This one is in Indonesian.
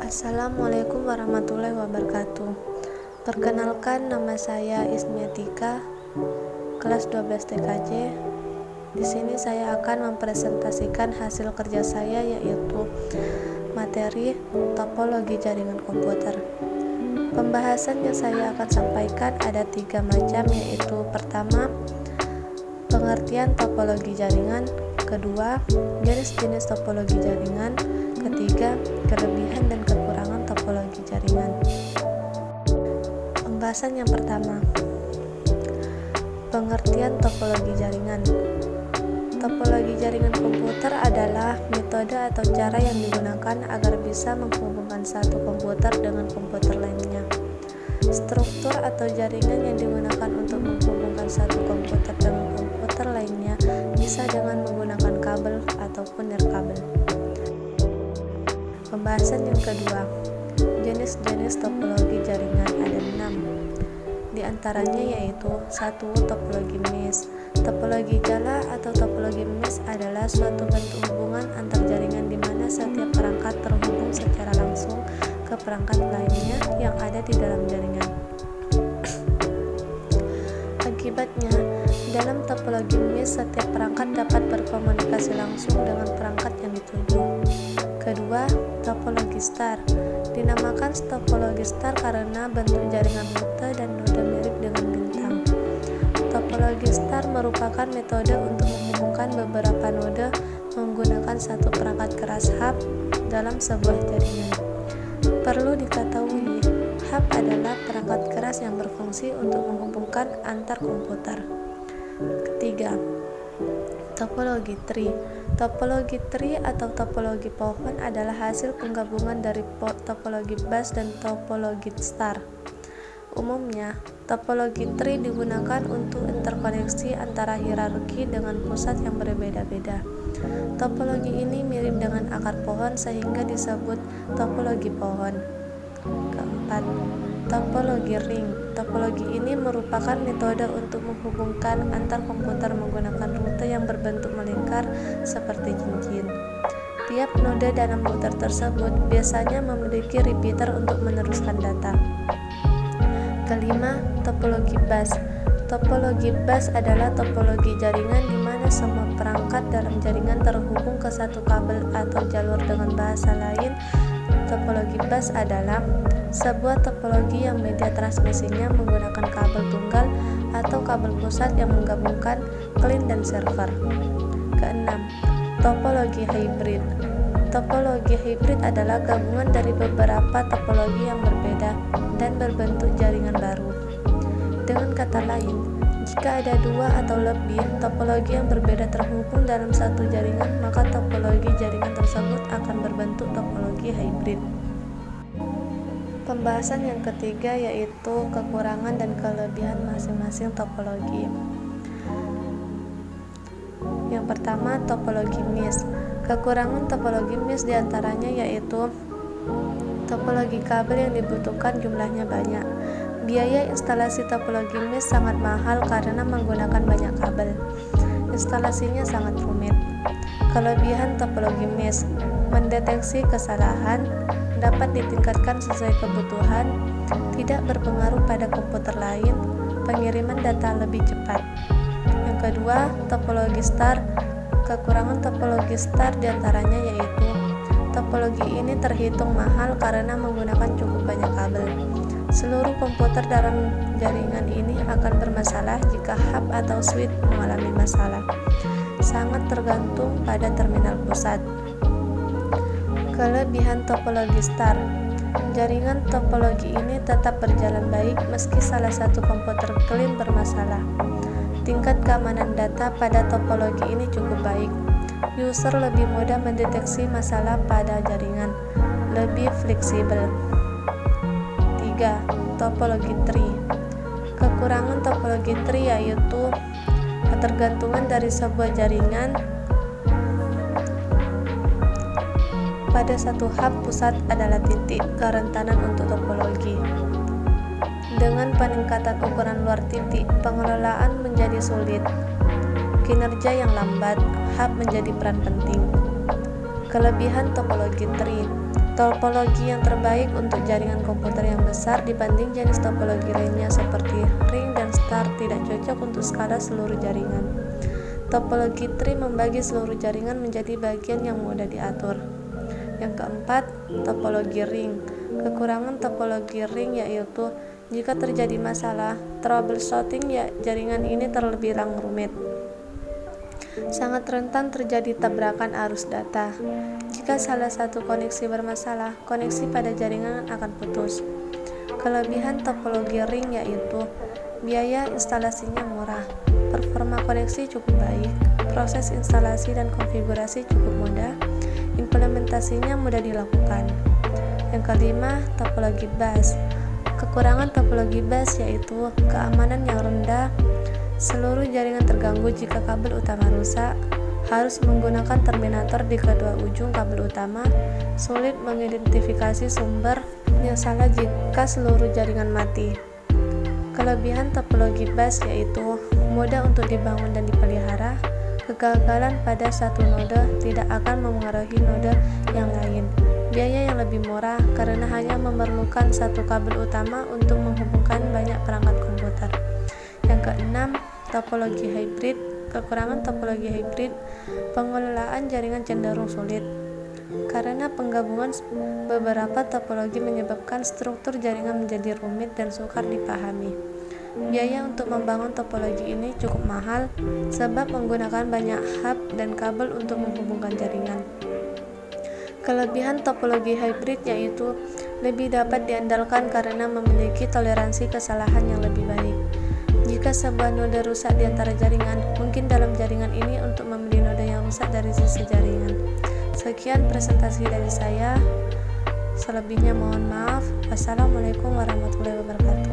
Assalamualaikum warahmatullahi wabarakatuh. Perkenalkan, nama saya Ismiatika, kelas 12 TKJ. Di sini saya akan mempresentasikan hasil kerja saya, yaitu materi topologi jaringan komputer. Pembahasan yang saya akan sampaikan ada 3 macam, yaitu pertama, pengertian topologi jaringan, kedua, jenis-jenis topologi jaringan, ketiga, kelebihan dan kekurangan topologi jaringan. Pembahasan yang pertama, pengertian topologi jaringan. Topologi jaringan komputer adalah metode atau cara yang digunakan agar bisa menghubungkan satu komputer dengan komputer lainnya. Struktur atau jaringan yang digunakan untuk menghubungkan satu komputer dengan komputer lainnya bisa dengan menggunakan kabel ataupun nirkabel. Pembahasan yang kedua, jenis-jenis topologi jaringan ada 6. Di antaranya yaitu 1. Topologi mesh. Topologi jala atau topologi mesh adalah suatu bentuk hubungan antar jaringan di mana setiap perangkat terhubung secara langsung ke perangkat lainnya yang ada di dalam jaringan. Akibatnya, dalam topologi mesh setiap perangkat dapat berkomunikasi langsung dengan perangkat yang dituju. Kedua, topologi star. Dinamakan topologi star karena bentuk jaringan rute dan node mirip dengan bintang. Topologi star merupakan metode untuk menghubungkan beberapa node menggunakan satu perangkat keras hub dalam sebuah jaringan. Perlu diketahui, hub adalah perangkat keras yang berfungsi untuk menghubungkan antar komputer. Ketiga, topologi tree. Topologi tree atau topologi pohon adalah hasil penggabungan dari topologi bus dan topologi star. Umumnya, topologi tree digunakan untuk interkoneksi antara hierarki dengan pusat yang berbeda-beda. Topologi ini mirip dengan akar pohon sehingga disebut topologi pohon. Keempat, topologi ring. Topologi ini merupakan metode untuk menghubungkan antar komputer menggunakan rute yang berbentuk melingkar seperti cincin. Tiap node dalam router tersebut biasanya memiliki repeater untuk meneruskan data. Kelima, topologi bus. Topologi bus adalah topologi jaringan di mana semua perangkat dalam jaringan terhubung ke satu kabel atau jalur. Dengan bahasa lain, topologi bus adalah sebuah topologi yang media transmisinya menggunakan kabel tunggal atau kabel pusat yang menggabungkan client dan server. Keenam, topologi hybrid. Topologi hybrid adalah gabungan dari beberapa topologi yang berbeda dan berbentuk jaringan baru. Dengan kata lain, jika ada 2 atau lebih topologi yang berbeda terhubung dalam satu jaringan, maka topologi jaringan tersebut akan berbentuk topologi hybrid. Pembahasan yang ketiga yaitu kekurangan dan kelebihan masing-masing topologi. Yang pertama, topologi mesh. Kekurangan topologi mesh diantaranya yaitu topologi kabel yang dibutuhkan jumlahnya banyak. Biaya instalasi topologi mesh sangat mahal karena menggunakan banyak kabel. Instalasinya sangat rumit. Kelebihan topologi mesh: mendeteksi kesalahan, dapat ditingkatkan sesuai kebutuhan, tidak berpengaruh pada komputer lain, pengiriman data lebih cepat. Yang kedua, topologi star. Kekurangan topologi star diantaranya yaitu topologi ini terhitung mahal karena menggunakan cukup banyak kabel. Seluruh komputer dalam jaringan ini akan bermasalah jika hub atau switch mengalami masalah. Sangat tergantung pada terminal pusat. Kelebihan topologi star: jaringan topologi ini tetap berjalan baik meski salah satu komputer client bermasalah. Tingkat keamanan data pada topologi ini cukup baik. User lebih mudah mendeteksi masalah pada jaringan, lebih fleksibel. 3. Topologi tree. Kekurangan topologi tree yaitu ketergantungan dari sebuah jaringan pada satu hub pusat adalah titik kerentanan untuk topologi. Dengan peningkatan ukuran luar titik, pengelolaan menjadi sulit. Kinerja yang lambat, hub menjadi peran penting. Kelebihan topologi tree: Topologi yang terbaik untuk jaringan komputer yang besar dibanding jenis topologi lainnya seperti ring dan star tidak cocok untuk skala seluruh jaringan. Topologi tree membagi seluruh jaringan menjadi bagian yang mudah diatur. Yang keempat, topologi ring. Kekurangan topologi ring yaitu jika terjadi masalah, troubleshooting jaringan ini terlebih rumit. Sangat rentan terjadi tabrakan arus data. Jika salah satu koneksi bermasalah, koneksi pada jaringan akan putus. Kelebihan topologi ring yaitu biaya instalasinya murah, performa koneksi cukup baik, proses instalasi dan konfigurasi cukup mudah, implementasinya mudah dilakukan. Yang kelima, topologi bus. Kekurangan topologi bus yaitu keamanan yang rendah. Seluruh jaringan terganggu jika kabel utama rusak, harus menggunakan terminator di kedua ujung kabel utama, sulit mengidentifikasi sumber yang salah jika seluruh jaringan mati. Kelebihan topologi bus yaitu mudah untuk dibangun dan dipelihara, kegagalan pada satu node tidak akan memengaruhi node yang lain, biaya yang lebih murah karena hanya memerlukan satu kabel utama untuk menghubungkan banyak perangkat komputer. Yang keenam, topologi hybrid. Kekurangan topologi hybrid, pengelolaan jaringan cenderung sulit. Karena penggabungan beberapa topologi menyebabkan struktur jaringan menjadi rumit dan sukar dipahami. Biaya untuk membangun topologi ini cukup mahal sebab menggunakan banyak hub dan kabel untuk menghubungkan jaringan. Kelebihan topologi hybrid yaitu lebih dapat diandalkan karena memiliki toleransi kesalahan yang lebih baik. Jika sebuah node rusak di antara jaringan, mungkin dalam jaringan ini untuk memilih node yang rusak dari sisi jaringan. Sekian presentasi dari saya. Selebihnya mohon maaf. Wassalamualaikum warahmatullahi wabarakatuh.